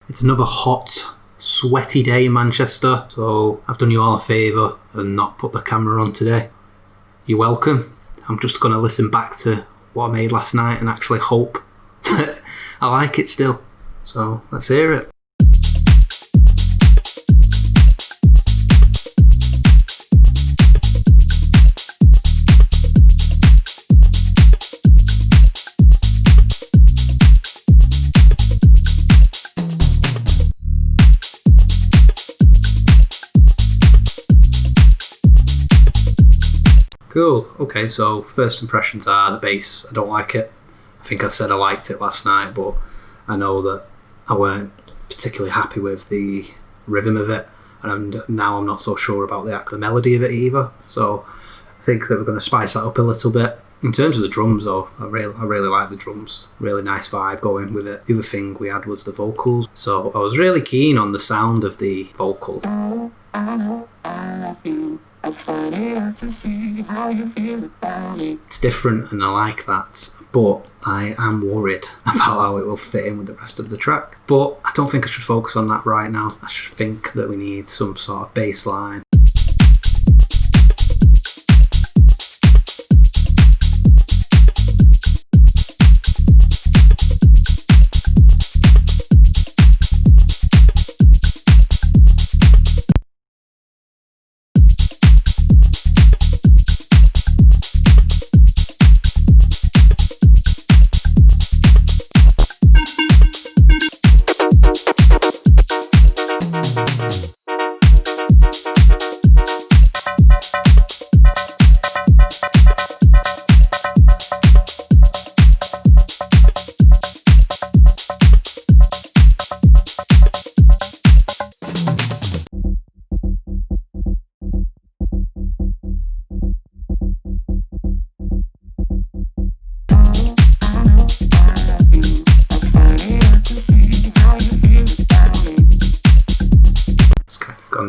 It's another hot, sweaty day in Manchester, so I've done you all a favour and not put the camera on today. You're welcome. I'm just going to listen back to what I made last night and actually hope that I like it still. So let's hear it. Cool. Okay, so first impressions are the bass. I don't like it. I think I said I liked it last night, but I know that I weren't particularly happy with the rhythm of it, and now I'm not so sure about the melody of it either. So I think that we're going to spice that up a little bit. In terms of the drums, though, I really like the drums. Really nice vibe going with it. The other thing we had was the vocals. So I was really keen on the sound of the vocal. It's different and I like that, but I am worried about how it will fit in with the rest of the track. But I don't think I should focus on that right now. I should think that we need some sort of bass line.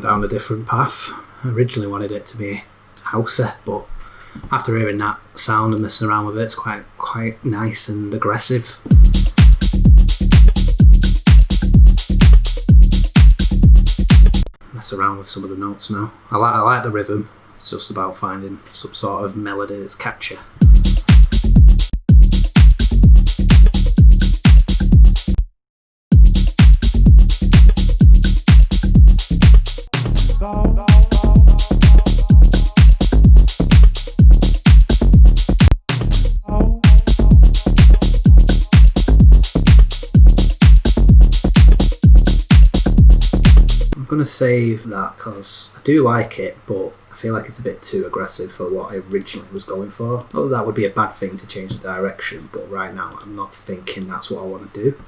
Down a different path. I originally wanted it to be housey, but after hearing that sound and messing around with it, it's quite nice and aggressive. Mess around with some of the notes now. I like the rhythm. It's just about finding some sort of melody that's catchy. I'm going to save that because I do like it, but I feel like it's a bit too aggressive for what I originally was going for. Not that that would be a bad thing to change the direction, but right now I'm not thinking that's what I want to do.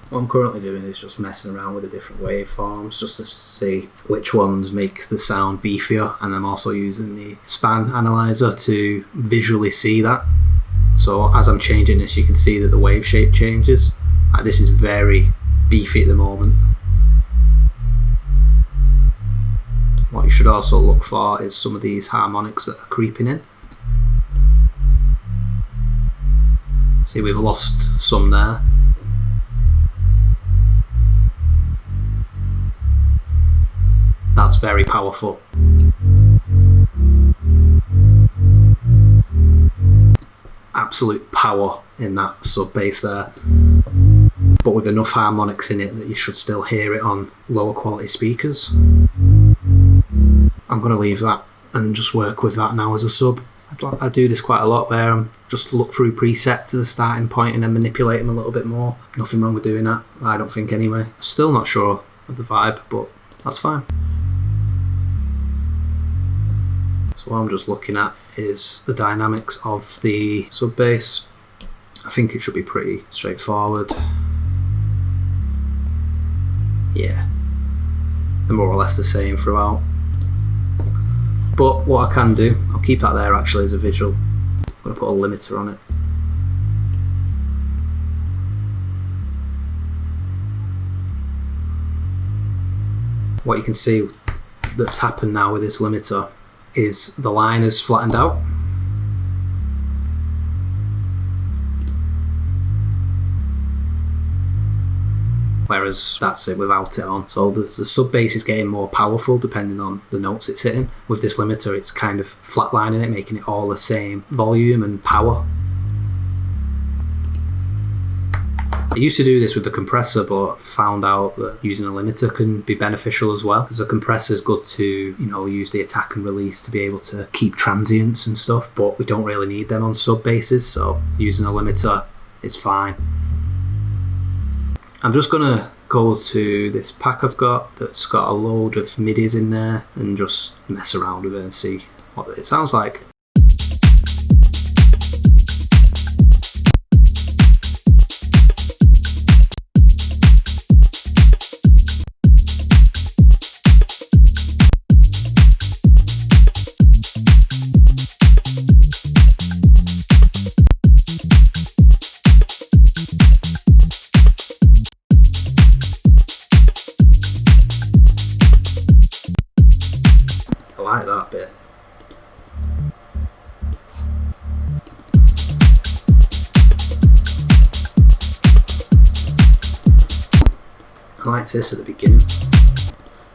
What I'm currently doing is just messing around with the different waveforms just to see which ones make the sound beefier, and I'm also using the span analyzer to visually see that. So as I'm changing this, you can see that the wave shape changes. This is very beefy at the moment. What you should also look for is some of these harmonics that are creeping in. See, we've lost some there. That's very powerful. Absolute power in that sub bass there, but with enough harmonics in it that you should still hear it on lower quality speakers. I'm going to leave that and just work with that now as a sub. I do this quite a lot where I'm just look through presets as a starting point and then manipulate them a little bit more. Nothing wrong with doing that, I don't think anyway. Still not sure of the vibe, but that's fine. So what I'm just looking at is the dynamics of the sub bass. I think it should be pretty straightforward. Yeah, they're more or less the same throughout. But what I can do, I'll keep that there actually as a visual. I'm going to put a limiter on it. What you can see that's happened now with this limiter is the line has flattened out. Whereas that's it without it on. So the sub bass is getting more powerful depending on the notes it's hitting. With this limiter, it's kind of flatlining it, making it all the same volume and power. I used to do this with the compressor, but found out that using a limiter can be beneficial as well, because a compressor is good to, you know, use the attack and release to be able to keep transients and stuff, but we don't really need them on sub basses, so using a limiter is fine. I'm just gonna go to this pack I've got that's got a load of midis in there and just mess around with it and see what it sounds like. I like that bit. I liked this at the beginning.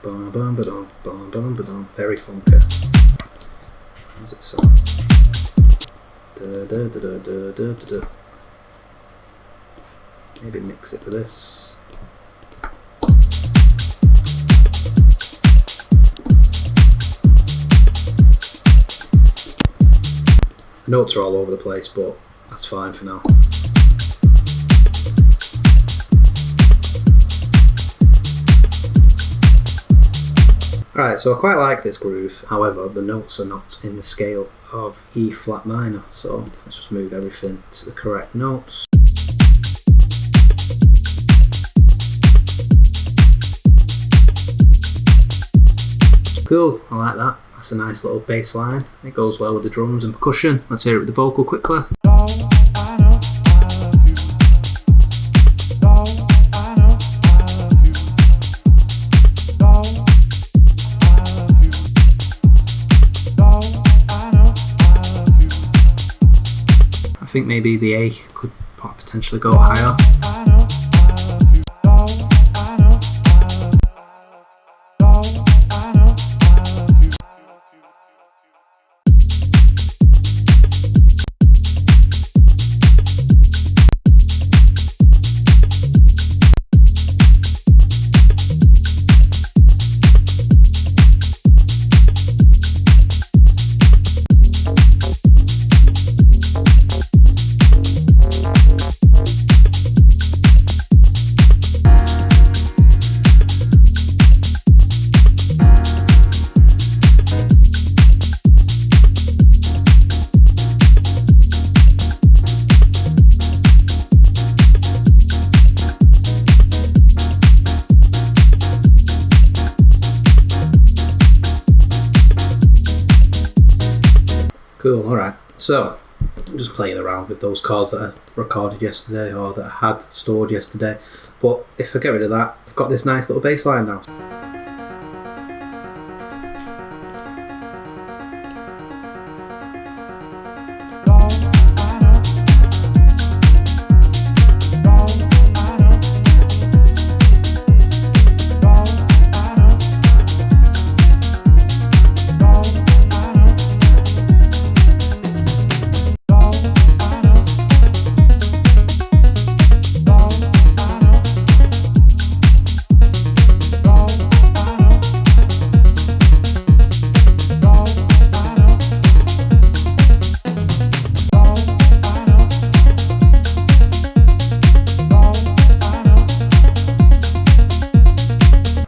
Bum, bum, ba-dum, bum, bum, ba-dum. Very funky. How does it sound? Da, da, da, da, da, da, da, da. Maybe mix it with this. The notes are all over the place, but that's fine for now. Alright, so I quite like this groove, however the notes are not in the scale of E flat minor, so let's just move everything to the correct notes. Cool, I like that. That's a nice little bass line. It goes well with the drums and percussion. Let's hear it with the vocal quickly. I think maybe the A could potentially go higher. Cool, alright. So, I'm just playing around with those chords that I recorded yesterday or that I had stored yesterday. But if I get rid of that, I've got this nice little bass line now.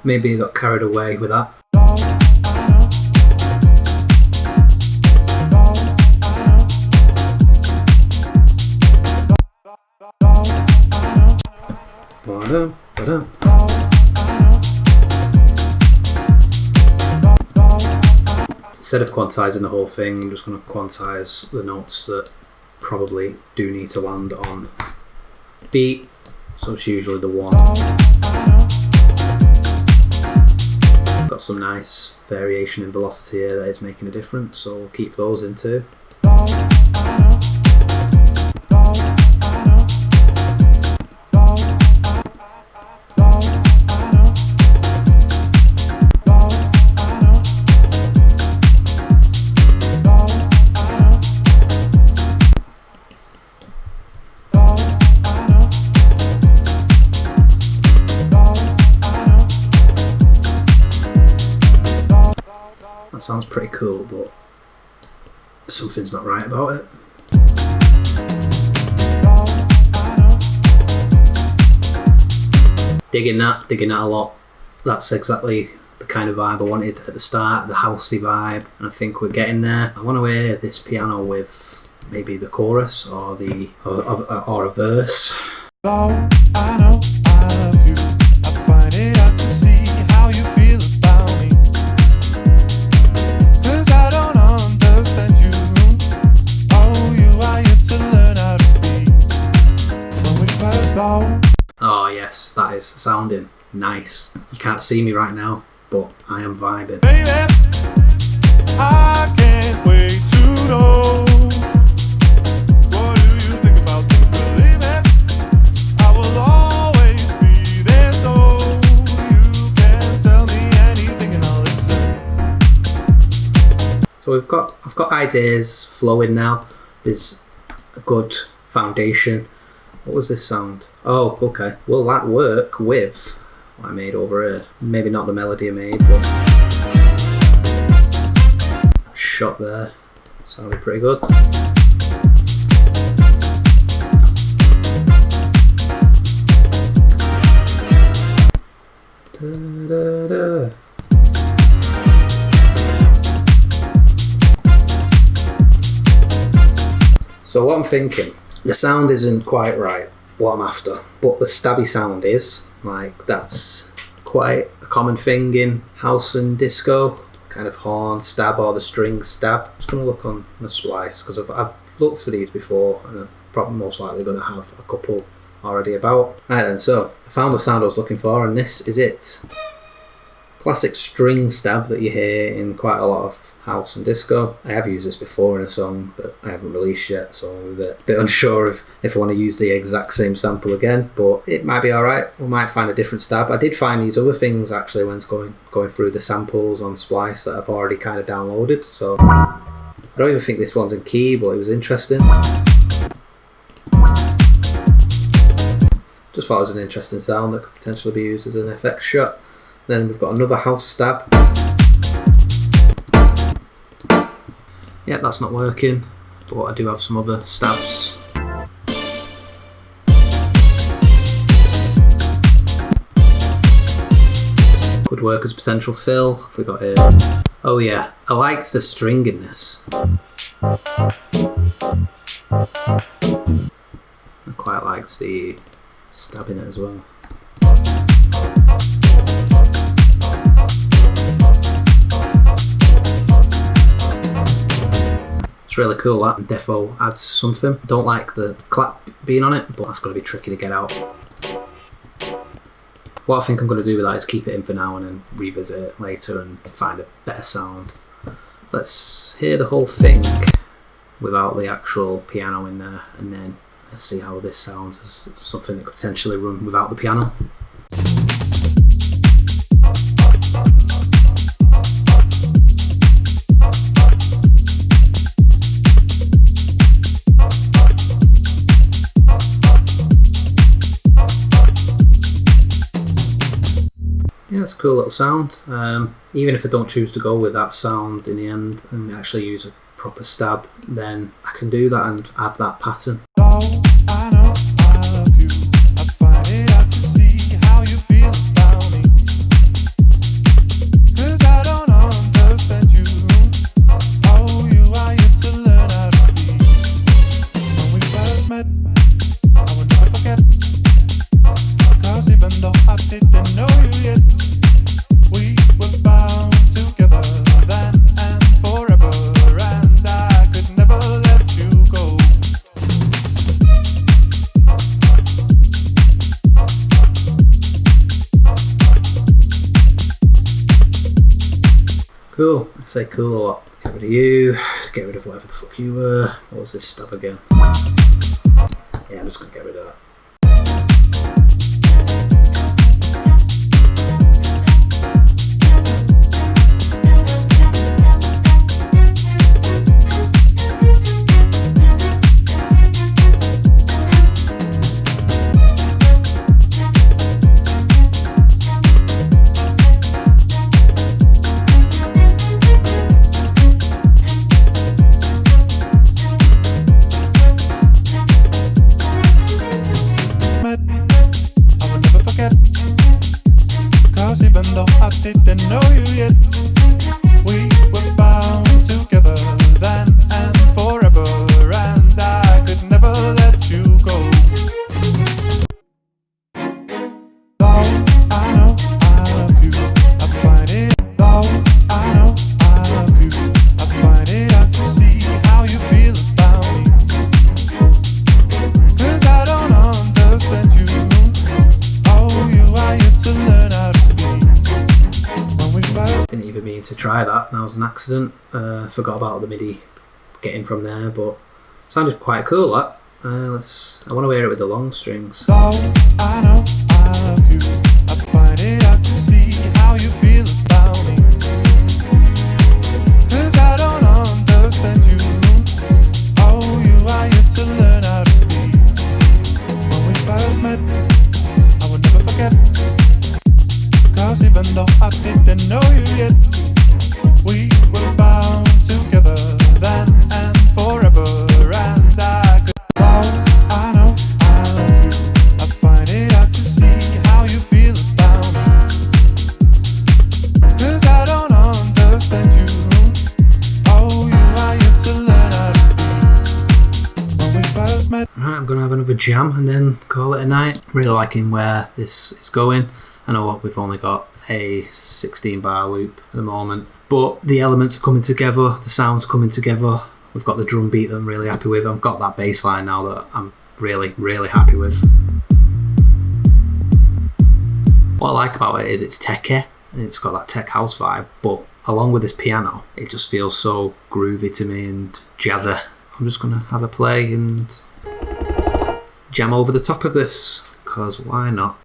maybe I got carried away with that. Instead of quantizing the whole thing, I'm just going to quantize the notes that probably do need to land on beat, so it's usually the 1. Got some nice variation in velocity here that is making a difference, so we'll keep those in too. That sounds pretty cool, but something's not right about it. Digging that a lot. That's exactly the kind of vibe I wanted at the start, the housey vibe, and I think we're getting there. I want to hear this piano with maybe the chorus or a verse. I know I love you. I find it hard to see how you feel about me. 'Cause I don't understand you. Oh, you are yet to learn how to speak. When we first go. Oh yes, that is sounding nice. You can't see me right now, but I am vibing. Baby, I can't wait to know. What do you think about this? Believe it, I will always be there, so you can tell me anything and I'll listen. So I've got ideas flowing now. There's a good foundation. What was this sound? Oh, okay. Will that work with what I made over here? Maybe not the melody I made, but that shot there sounded pretty good. Da-da-da. So what I'm thinking, the sound isn't quite right, what I'm after, but the stabby sound is. Like, that's quite a common thing in house and disco, kind of horn stab or the string stab. I'm just going to look on the splice, because I've looked for these before, and I'm probably most likely going to have a couple already about. Right then, so I found the sound I was looking for, and this is it. Classic string stab that you hear in quite a lot of house and disco. I have used this before in a song that I haven't released yet, so I'm a bit unsure if I want to use the exact same sample again, but it might be alright. We might find a different stab. I did find these other things actually when going through the samples on Splice that I've already kind of downloaded, so I don't even think this one's in key, but it was interesting. Just thought it was an interesting sound that could potentially be used as an FX shot. Then we've got another house stab. Yep, that's not working, but I do have some other stabs. Could work as potential fill. What have we got here? Oh yeah, I liked the string in this. I quite liked the stab in it as well. It's really cool, that defo adds something. Don't like the clap being on it, but that's going to be tricky to get out. What I think I'm going to do with that is keep it in for now and then revisit it later and find a better sound. Let's hear the whole thing without the actual piano in there, and then let's see how this sounds as something that could potentially run without the piano. Yeah, it's a cool little sound. Even if I don't choose to go with that sound in the end and actually use a proper stab, then I can do that and have that pattern. Cool. I say cool a lot. Get rid of you. Get rid of whatever the fuck you were. What was this stab again? Yeah, I'm just gonna get rid of that. Didn't know you yet. We were bound together then and forever, and I could never let you go. Though I know I love you, I find it. Though I know I love you, I find it hard to see how you feel about me. 'Cause I don't understand you. Oh, you are yet to learn how to be. Didn't even mean to try that. That was an accident. Forgot about the MIDI getting from there, but sounded quite cool. That. I want to hear it with the long strings. So I know I love you. I find it hard to see how you feel about me. 'Cause I don't understand you. Oh, you are yet to learn how to be. When we first met, I will never forget. 'Cause even though I didn't know you yet, we were bound together then and forever, and I could. Oh, I know I love you. I find it hard to see how you feel about me. 'Cause I don't understand you. Oh, you are yet to learn how to be. When we first met. Right, I'm gonna have another jam and then call it a night. Really liking where this is going. I know we've only got a 16 bar loop at the moment, but the elements are coming together, the sound's coming together. We've got the drum beat that I'm really happy with. I've got that bass line now that I'm really, really happy with. What I like about it is it's techy, and it's got that tech house vibe, but along with this piano, it just feels so groovy to me and jazzy. I'm just gonna have a play and jam over the top of this, because why not?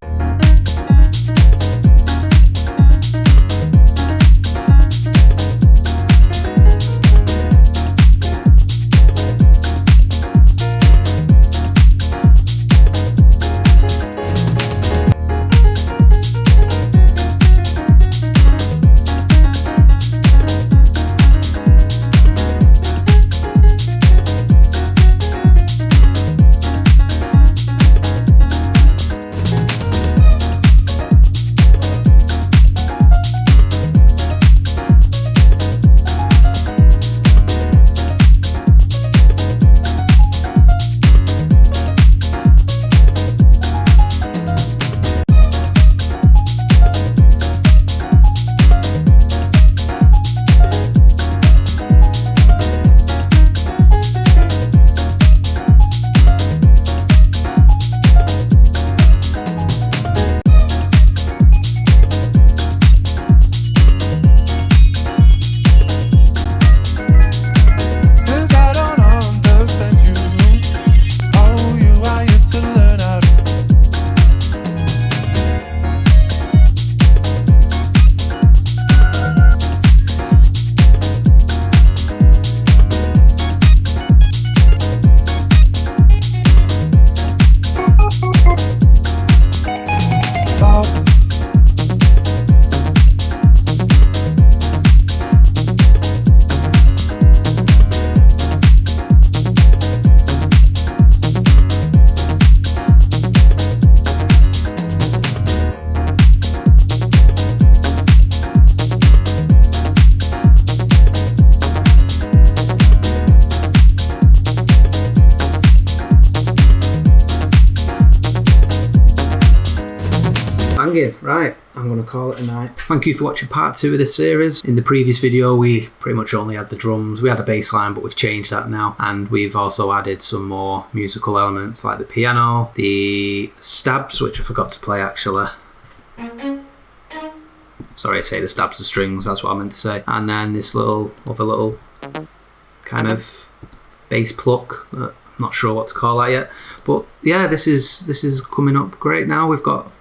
Banging. Right, I'm going to call it a night. Thank you for watching part 2 of this series. In the previous video we pretty much only had the drums. We had a bass line, but we've changed that now, and we've also added some more musical elements like the piano, the stabs, which I forgot to play actually. Sorry, I say the stabs the strings, that's what I meant to say. And then this other little kind of bass pluck. I'm not sure what to call that yet. But yeah, this is coming up great now. We've got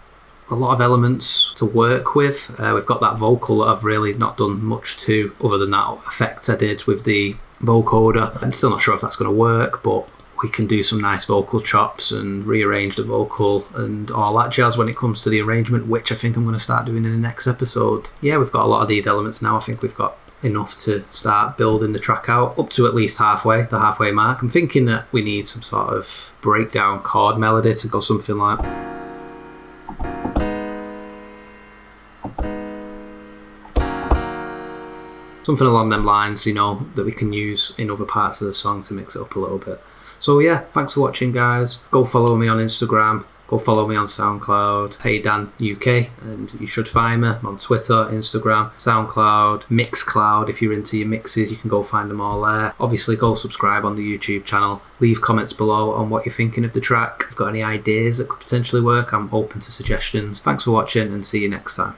a lot of elements to work with. We've got that vocal that I've really not done much to, other than that effect I did with the vocoder. I'm still not sure if that's going to work, but we can do some nice vocal chops and rearrange the vocal and all that jazz when it comes to the arrangement, which I think I'm going to start doing in the next episode. Yeah, we've got a lot of these elements now. I think we've got enough to start building the track out up to at least the halfway mark. I'm thinking that we need some sort of breakdown chord melody to go something like... something along them lines, you know, that we can use in other parts of the song to mix it up a little bit. So yeah, thanks for watching, guys. Go follow me on Instagram. Go follow me on SoundCloud, Hey Dan UK, and you should find me on Twitter, Instagram, SoundCloud, Mixcloud. If you're into your mixes, you can go find them all there. Obviously, go subscribe on the YouTube channel. Leave comments below on what you're thinking of the track. If you've got any ideas that could potentially work, I'm open to suggestions. Thanks for watching, and see you next time.